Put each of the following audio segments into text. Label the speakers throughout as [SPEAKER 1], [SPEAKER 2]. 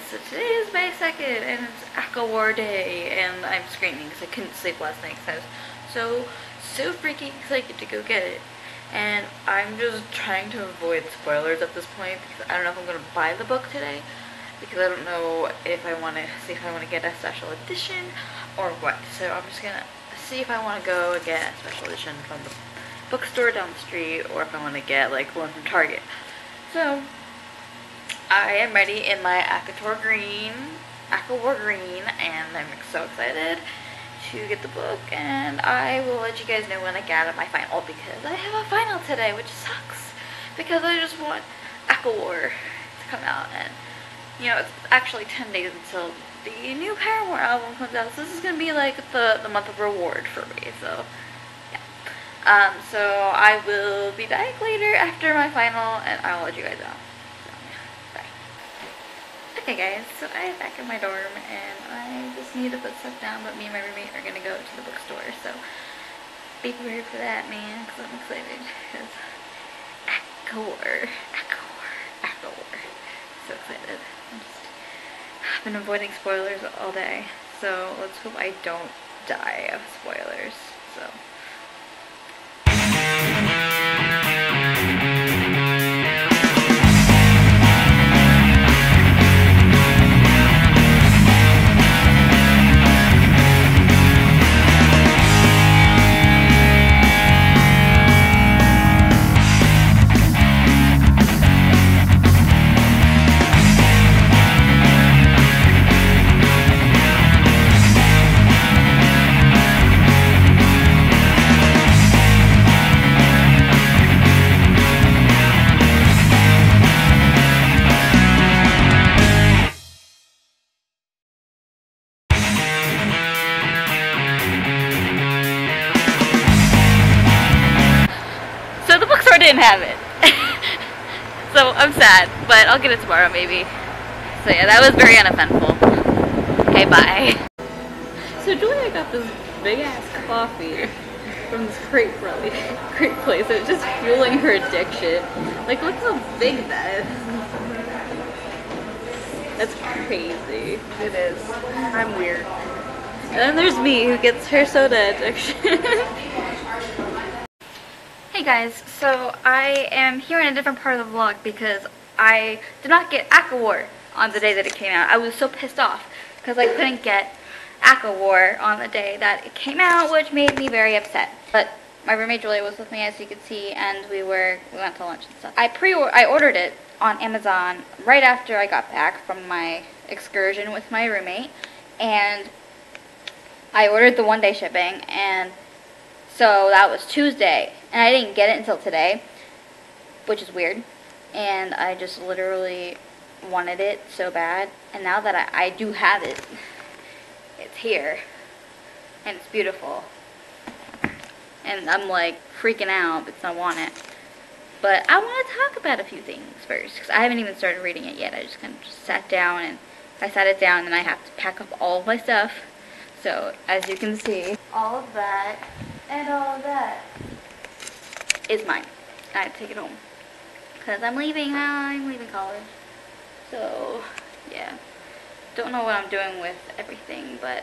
[SPEAKER 1] so today is May 2nd and it's Acowar Day and I'm screaming because I couldn't sleep last night because I was so freaking excited to go get it. And I'm just trying to avoid spoilers at this point because I don't know if I'm going to buy the book today because I don't know if I want to see if I want to get a special edition or what. So I'm just going to see if I want to go and get a special edition from the bookstore down the street or if I want to get like one from Target. So I am ready in my Acowar green, and I'm so excited to get the book, and I will let you guys know when I get out of my final because I have a final today, which sucks because I just want Acowar to come out, and you know, it's actually 10 days until the new Paramore album comes out, so this is going to be like the month of reward for me, so yeah. So I will be back later after my final, and I'll let you guys know. Okay guys, so I'm back in my dorm and I just need to put stuff down, but me and my roommate are going to go to the bookstore, so be prepared for that, man, because I'm excited, because Acowar, so excited. I've been avoiding spoilers all day, so let's hope I don't die of spoilers, so. Didn't have it. So I'm sad, but I'll get it tomorrow maybe. So yeah, that was very uneventful. Okay, bye. So Julia got this big ass coffee from this crepe place. It's just fueling her addiction. Like, look how big that is. That's crazy.
[SPEAKER 2] It is. I'm weird.
[SPEAKER 1] And then there's me who gets her soda addiction. Hey guys, so I am here in a different part of the vlog because I did not get Acowar on the day that it came out. I was so pissed off because I couldn't get Acowar on the day that it came out, which made me very upset. But my roommate Julia was with me, as you can see, and we went to lunch and stuff. I ordered it on Amazon right after I got back from my excursion with my roommate, and I ordered the one-day shipping, and so that was Tuesday, and I didn't get it until today, which is weird, and I just literally wanted it so bad, and now that I do have it, it's here, and it's beautiful, and I'm like freaking out because I want it, but I want to talk about a few things first, because I haven't even started reading it yet. I just kind of just sat down, and I sat it down, and I have to pack up all of my stuff, so as you can see, all of that, and all of that is mine. I have to take it home because I'm leaving college. So yeah, don't know what I'm doing with everything, but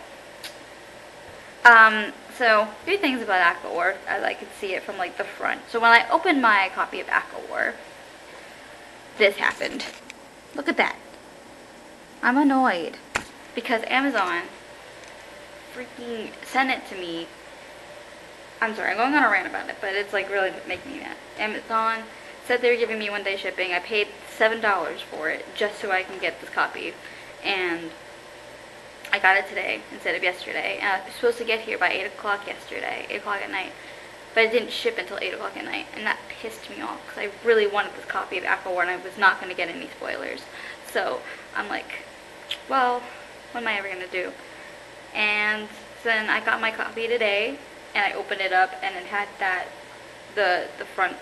[SPEAKER 1] so a few things about Acowar as I could see it from like the front. So when I opened my copy of Acowar, this happened. Look at that. I'm annoyed because Amazon freaking sent it to me. I'm sorry, I'm going on a rant about it, but it's like really making me mad. Amazon said they were giving me one-day shipping. I paid $7 for it just so I can get this copy, and I got it today instead of yesterday. And I was supposed to get here by 8 o'clock yesterday, 8 o'clock at night, but it didn't ship until 8 o'clock at night, and that pissed me off because I really wanted this copy of Acowar and I was not going to get any spoilers. So I'm like, well, what am I ever going to do? And then I got my copy today, and I opened it up, and it had that, the front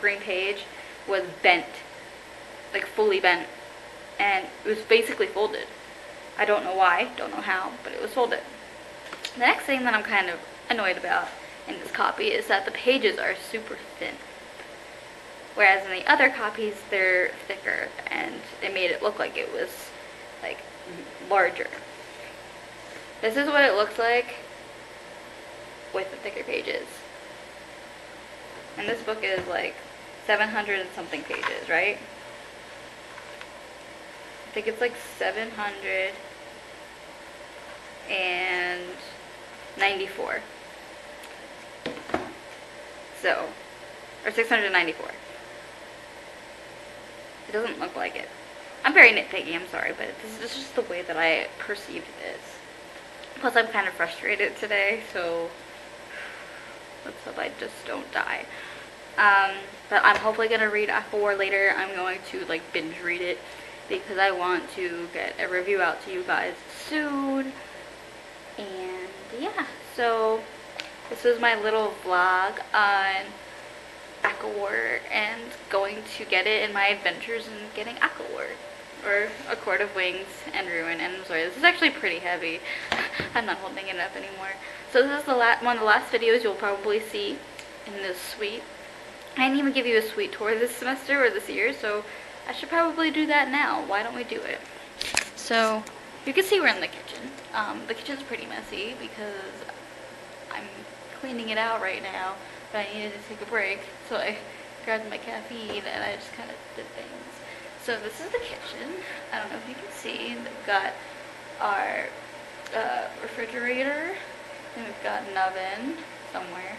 [SPEAKER 1] green page was bent, like fully bent, and it was basically folded. I don't know why, don't know how, but it was folded. The next thing that I'm kind of annoyed about in this copy is that the pages are super thin. Whereas in the other copies, they're thicker, and it made it look like it was like larger. This is what it looks like with the thicker pages. And this book is like 700 and something pages, right? I think it's like 794. So, or 694. It doesn't look like it. I'm very nitpicky, I'm sorry, but this is just the way that I perceived this. Plus, I'm kind of frustrated today, so let's hope I just don't die. But I'm hopefully going to read Acowar later. I'm going to like binge read it because I want to get a review out to you guys soon. And yeah, so this was my little vlog on Acowar and going to get it in my adventures in getting Acowar, or A Court of Wings and Ruin. And I'm sorry, this is actually pretty heavy. I'm not holding it up anymore. So this is one of the last videos you'll probably see in this suite. I didn't even give you a suite tour this semester or this year, so I should probably do that now. Why don't we do it? So you can see we're in the kitchen. The kitchen's pretty messy because I'm cleaning it out right now, but I needed to take a break, so I grabbed my caffeine and I just kind of did things. So this is the kitchen. I don't know if you can see. We've got our refrigerator, and we've got an oven somewhere.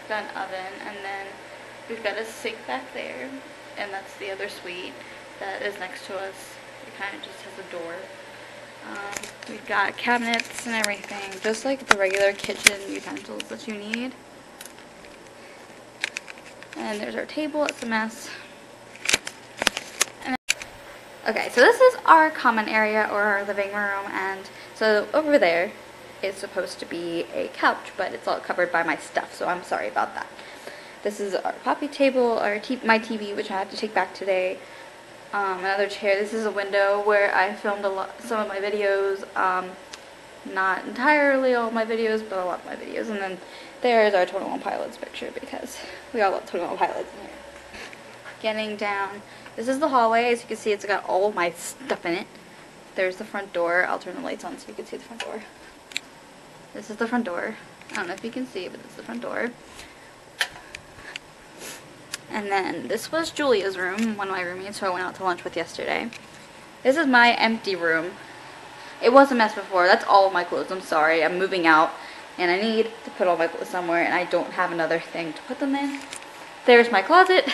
[SPEAKER 1] We've got an oven, and then we've got a sink back there, and that's the other suite that is next to us. It kind of just has a door. We've got cabinets and everything, just like the regular kitchen utensils that you need. And there's our table. It's a mess. Okay, so this is our common area, or our living room, and so over there is supposed to be a couch, but it's all covered by my stuff, so I'm sorry about that. This is our poppy table, my TV, which I have to take back today. Another chair. This is a window where I filmed some of my videos, not entirely all my videos, but a lot of my videos. And then there's our 21 Pilots picture, because we all love 21 Pilots in here. Getting down. This is the hallway. As you can see, it's got all of my stuff in it. There's the front door. I'll turn the lights on so you can see the front door. This is the front door. I don't know if you can see, but this is the front door. And then this was Julia's room, one of my roommates who I went out to lunch with yesterday. This is my empty room. It was a mess before. That's all of my clothes. I'm sorry. I'm moving out, and I need to put all my clothes somewhere, and I don't have another thing to put them in. There's my closet.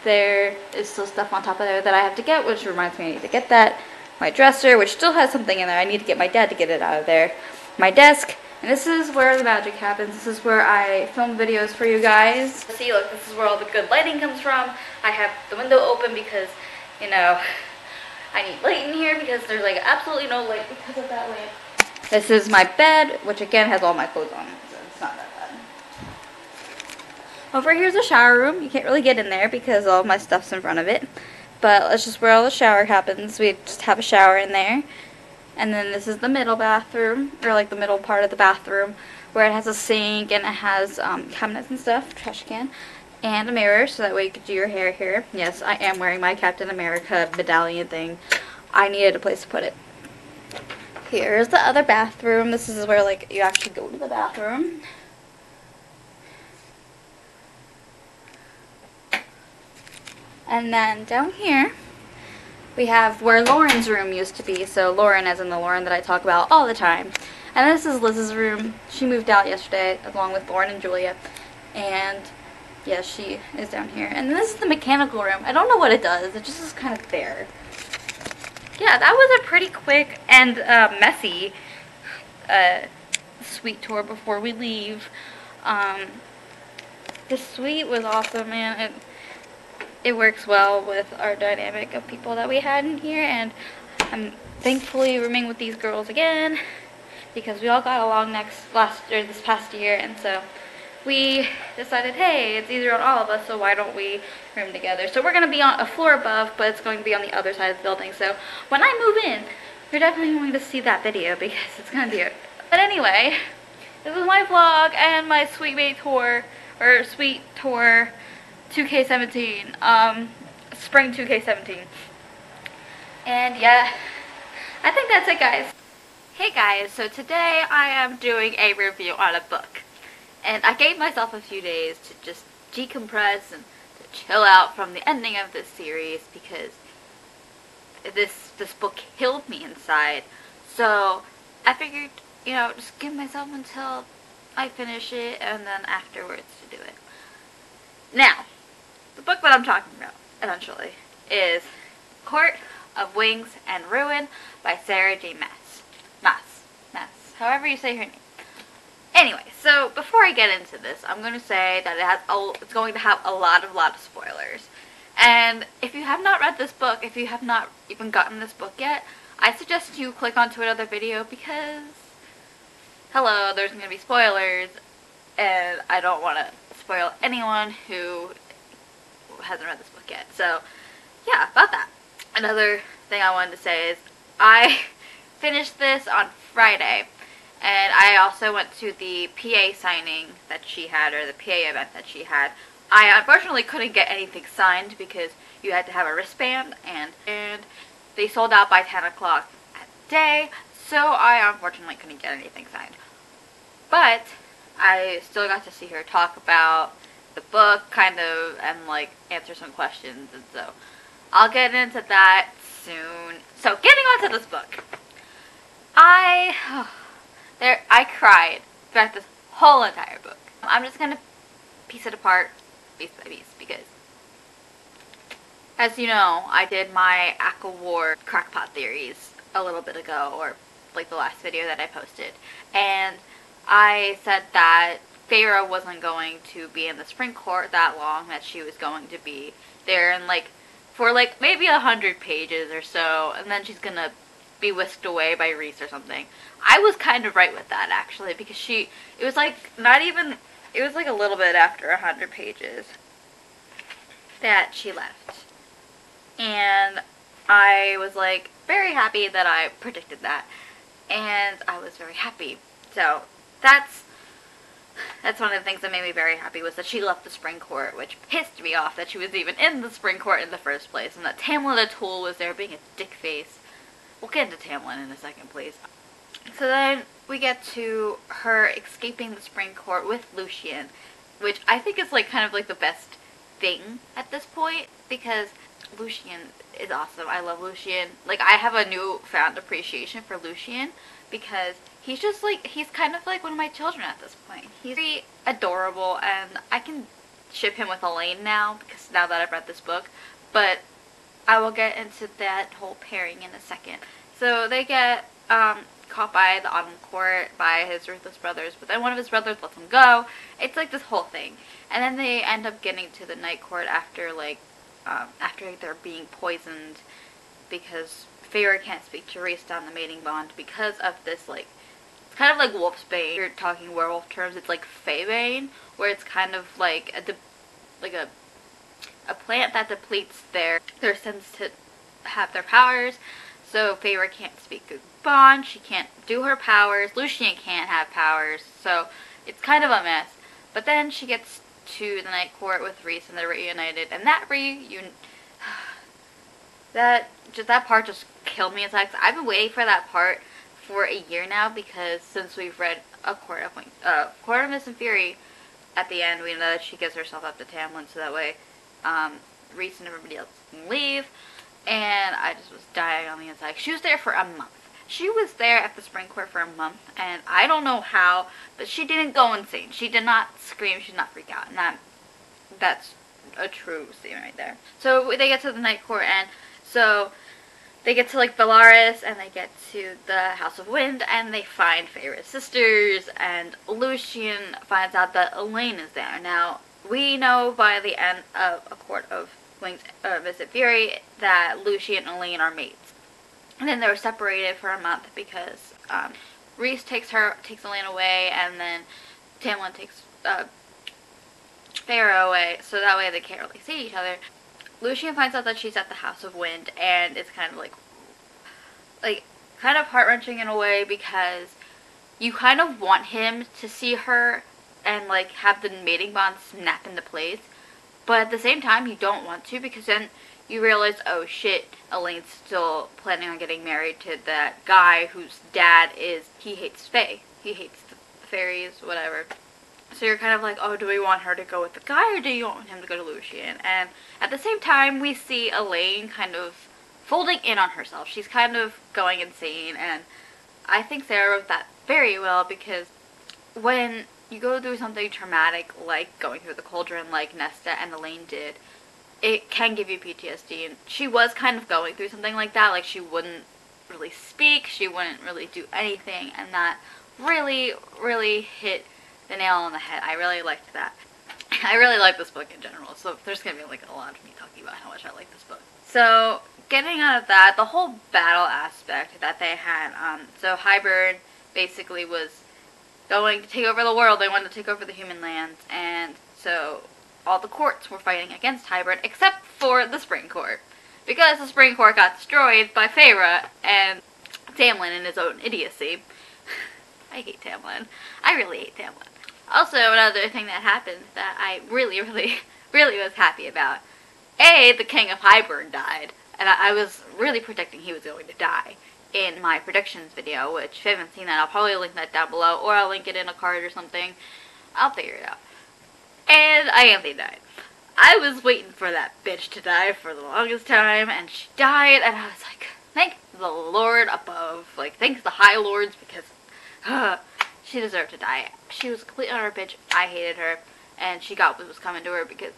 [SPEAKER 1] There is still stuff on top of there that I have to get, which reminds me I need to get that. My dresser, which still has something in there. I need to get my dad to get it out of there. My desk. And this is where the magic happens. This is where I film videos for you guys. See, look, this is where all the good lighting comes from. I have the window open because, you know, I need light in here because there's like absolutely no light because of that lamp. This is my bed, which again has all my clothes on it, so it's not that bad. Over here's the shower room. You can't really get in there because all of my stuff's in front of it. But that's just where all the shower happens. We just have a shower in there. And then this is the middle bathroom, or like the middle part of the bathroom, where it has a sink and it has cabinets and stuff, trash can, and a mirror, so that way you could do your hair here. Yes, I am wearing my Captain America medallion thing. I needed a place to put it. Here's the other bathroom. This is where like you actually go to the bathroom. And then down here, we have where Lauren's room used to be. So Lauren, as in the Lauren that I talk about all the time. And this is Liz's room. She moved out yesterday along with Lauren and Julia. And yeah, she is down here. And this is the mechanical room. I don't know what it does. It just is kind of there. Yeah, that was a pretty quick and messy suite tour before we leave. The suite was awesome, man. It works well with our dynamic of people that we had in here, and I'm thankfully rooming with these girls again because we all got along this past year, and so we decided, hey, it's easier on all of us, so why don't we room together? So we're going to be on a floor above, but it's going to be on the other side of the building, so when I move in, you're definitely going to see that video because it's going to be it. But anyway, this is my vlog and my suite mate tour, or suite tour 2K17, spring 2K17. And yeah, I think that's it, guys. Hey guys, so today I am doing a review on a book. And I gave myself a few days to just decompress and to chill out from the ending of this series because this book killed me inside. So I figured, just give myself until I finish it and then afterwards to do it. Now, the book that I'm talking about, eventually, is Court of Wings and Ruin by Sarah J. Maas. However you say her name. Anyway, so before I get into this, I'm going to say that it's going to have a lot of spoilers. And if you have not read this book, if you have not even gotten this book yet, I suggest you click onto another video because, hello, there's going to be spoilers, and I don't want to spoil anyone who hasn't read this book yet. So, yeah, about that. Another thing I wanted to say is I finished this on Friday, and I also went to the PA signing that she had, or the PA event that she had. I unfortunately couldn't get anything signed because you had to have a wristband, and they sold out by 10 o'clock that day, so I unfortunately couldn't get anything signed. But I still got to see her talk about the book, kind of, and like answer some questions, and so I'll get into that soon. So getting on to this book, I cried throughout this whole entire book. I'm just gonna piece it apart piece by piece because, as you know, I did my Acowar crackpot theories a little bit ago, or like the last video that I posted, and I said that Feyre wasn't going to be in the Spring Court that long, that she was going to be there and for maybe 100 pages or so, and then she's gonna be whisked away by Rhys or something. I was kind of right with that, actually, because it was a little bit after 100 pages that she left. And I was very happy that I predicted that, and I was very happy. So that's one of the things that made me very happy, was that she left the Spring Court, which pissed me off that she was even in the Spring Court in the first place, and that Tamlin O'Toole was there being a dick face. We'll get into Tamlin in a second, please. So then we get to her escaping the Spring Court with Lucien, which I think is kind of the best thing at this point, because Lucien is awesome. I love Lucien. I have a newfound appreciation for Lucien because he's just he's kind of like one of my children at this point. He's very adorable, and I can ship him with Elaine now, because now that I've read this book, but I will get into that whole pairing in a second. So they get caught by the Autumn Court by his ruthless brothers, but then one of his brothers lets him go. It's this whole thing, and then they end up getting to the Night Court after after they're being poisoned because Feyre can't speak to Rhys down the mating bond because of this it's kind of like wolfsbane. You're talking werewolf terms. It's like Feybane, where it's kind of like a plant that depletes their sense to have their powers. So Feyre can't speak good bond. She can't do her powers. Lucien can't have powers. So it's kind of a mess. But then she gets to the Night Court with Rhys, and they're reunited. And that that part just killed me inside. I've been waiting for that part for a year now, because since we've read A Court of Mist and Fury, at the end we know that she gives herself up to Tamlin, so that way Rhys and everybody else can leave. And I just was dying on the inside. She was there for a month. She was there at the Spring Court for a month, and I don't know how, but she didn't go insane. She did not scream. She did not freak out, and that's a true statement right there. So they get to the Night Court, and so they get to Bellaris, and they get to the House of Wind, and they find Feyre's sisters, and Lucien finds out that Elaine is there. Now, we know by the end of A Court of Wings, Mist and Fury, that Lucien and Elaine are mates. And then they were separated for a month because Rhys takes Elaine away, and then Tamlin takes Feyre away, so that way they can't really see each other. Lucien finds out that she's at the House of Wind, and it's kind of kind of heart-wrenching in a way, because you kind of want him to see her and have the mating bond snap into place, but at the same time you don't want to, because then you realize, oh shit, Elaine's still planning on getting married to that guy whose dad he hates Fae. He hates the fairies, whatever. So you're kind of like, oh, do we want her to go with the guy, or do you want him to go to Lucian? And at the same time, we see Elaine kind of folding in on herself. She's kind of going insane, and I think Sarah wrote that very well, because when you go through something traumatic like going through the cauldron like Nesta and Elaine did, it can give you PTSD, and she was kind of going through something like that. Like, she wouldn't really speak, she wouldn't really do anything, and that really, really hit the nail on the head. I really liked that. I really like this book in general, so there's gonna be like a lot of me talking about how much I like this book. So, getting out of that, the whole battle aspect that they had, so Hybern basically was going to take over the world. They wanted to take over the human lands, and so all the courts were fighting against Hybern, except for the Spring Court, because the Spring Court got destroyed by Feyre and Tamlin in his own idiocy. I hate Tamlin. I really hate Tamlin. Also, another thing that happened that I really, really, really was happy about. The King of Hybern died, and I was really predicting he was going to die in my predictions video, which if you haven't seen that, I'll probably link that down below, or I'll link it in a card or something. I'll figure it out. And Ianthe died. I was waiting for that bitch to die for the longest time, and she died, and I was like, thank the Lord above. Like, thanks the High Lords, because she deserved to die. She was a complete utter bitch. I hated her, and she got what was coming to her, because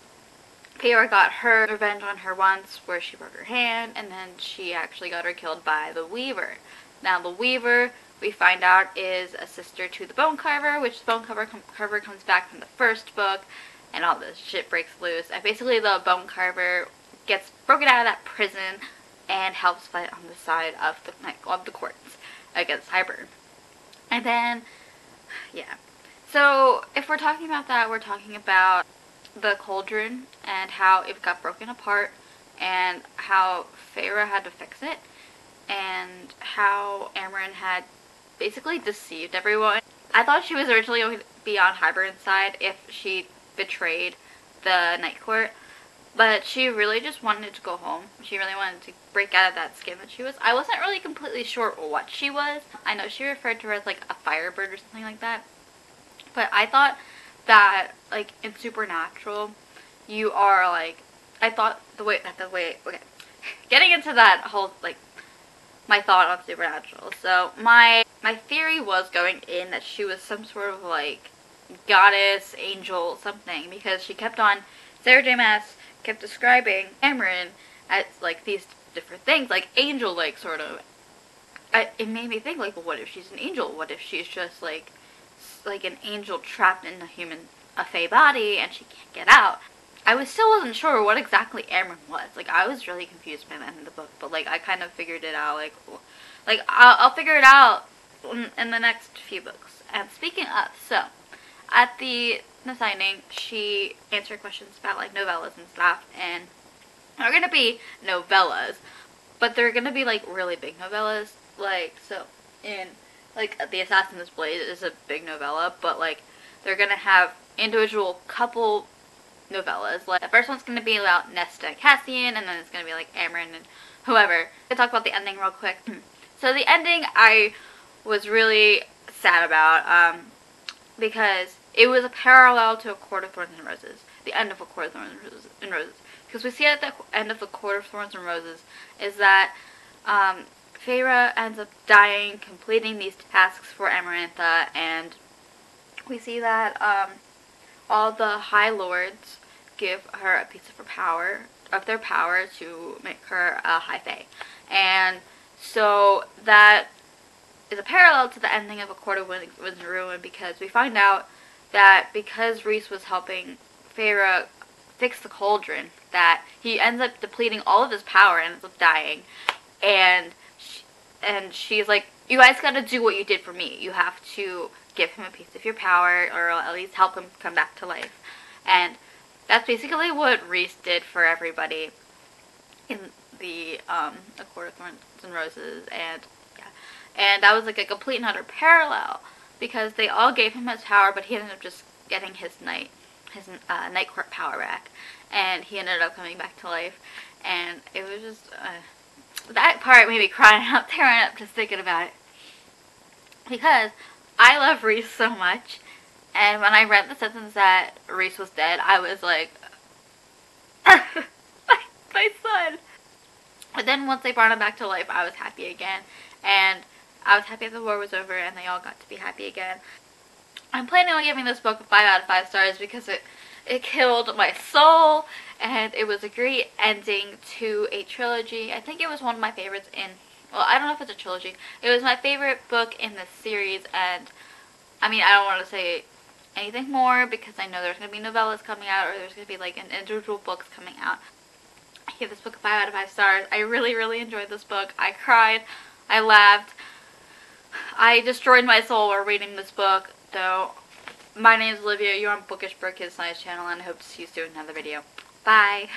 [SPEAKER 1] Feyre got her revenge on her once, where she broke her hand, and then she actually got her killed by the Weaver. Now, the Weaver, we find out, is a sister to the Bone Carver, which the Bone Carver comes back from the first book, and all this shit breaks loose. And basically, the Bone Carver gets broken out of that prison and helps fight on the side of the courts against Hybern. And then, yeah. So, if we're talking about that, we're talking about the cauldron and how it got broken apart, and how Feyre had to fix it, and how Amren had basically deceived everyone. I thought she was originally going to be on Hybern's side if she betrayed the Night Court, but she really just wanted to go home. She really wanted to break out of that skin that she was. I wasn't really completely sure what she was. I know she referred to her as like a firebird or something like that, but I thought that, like, in Supernatural, you are, like, I thought okay, getting into that whole, like, my thought on Supernatural. So, my theory was going in that she was some sort of, like, goddess, angel, something, because she kept on, Sarah J. Maas kept describing Amren as, like, these different things, like, angel-like, sort of. It made me think, like, well, what if she's an angel? What if she's just, like an angel trapped in a Fae body, and she can't get out? I still wasn't sure what exactly Amren was. Like, I was really confused by the end of the book, but, like, I kind of figured it out. Like I'll figure it out in the next few books. And speaking of, so, at the signing, she answered questions about, like, novellas and stuff, and they're gonna be novellas, but they're gonna be, like, really big novellas. Like, so, in, like, The Assassin's Blade is a big novella, but, like, they're gonna have individual couple novellas. Like, the first one's gonna be about Nesta and Cassian, and then it's gonna be, like, Amren and whoever. I'll talk about the ending real quick. So the ending I was really sad about, because it was a parallel to A Court of Thorns and Roses. The end of A Court of Thorns and Roses. Because we see at the end of A Court of Thorns and Roses is that, Feyre ends up dying, completing these tasks for Amarantha, and we see that all the High Lords give her a piece of their power to make her a High Fae. And so that is a parallel to the ending of A Court of Winds and Ruin, because we find out that because Rhys was helping Feyre fix the cauldron, that he ends up depleting all of his power and ends up dying. And she's like, you guys gotta do what you did for me. You have to give him a piece of your power, or at least help him come back to life. And that's basically what Rhys did for everybody in the A Court of Thorns and Roses. And yeah, and that was like a complete and utter parallel, because they all gave him his power, but he ended up just getting his Night Court power back, and he ended up coming back to life. and it was just, that part made me cry out, tearing up just thinking about it. Because I love Reese so much, and when I read the sentence that Reese was dead, I was like, my son. But then once they brought him back to life, I was happy again, and I was happy the war was over and they all got to be happy again. I'm planning on giving this book 5 out of 5 stars because it killed my soul, and it was a great ending to a trilogy. I think it was one of my favorites in, well, I don't know if it's a trilogy. It was my favorite book in this series, and I mean, I don't want to say anything more because I know there's going to be novellas coming out, or there's going to be like individual books coming out. I give this book 5 out of 5 stars. I really, really enjoyed this book. I cried. I laughed. I destroyed my soul while reading this book. So, my name is Olivia. You're on Bookish for Kids Science channel, and I hope to see you soon in another video. Bye.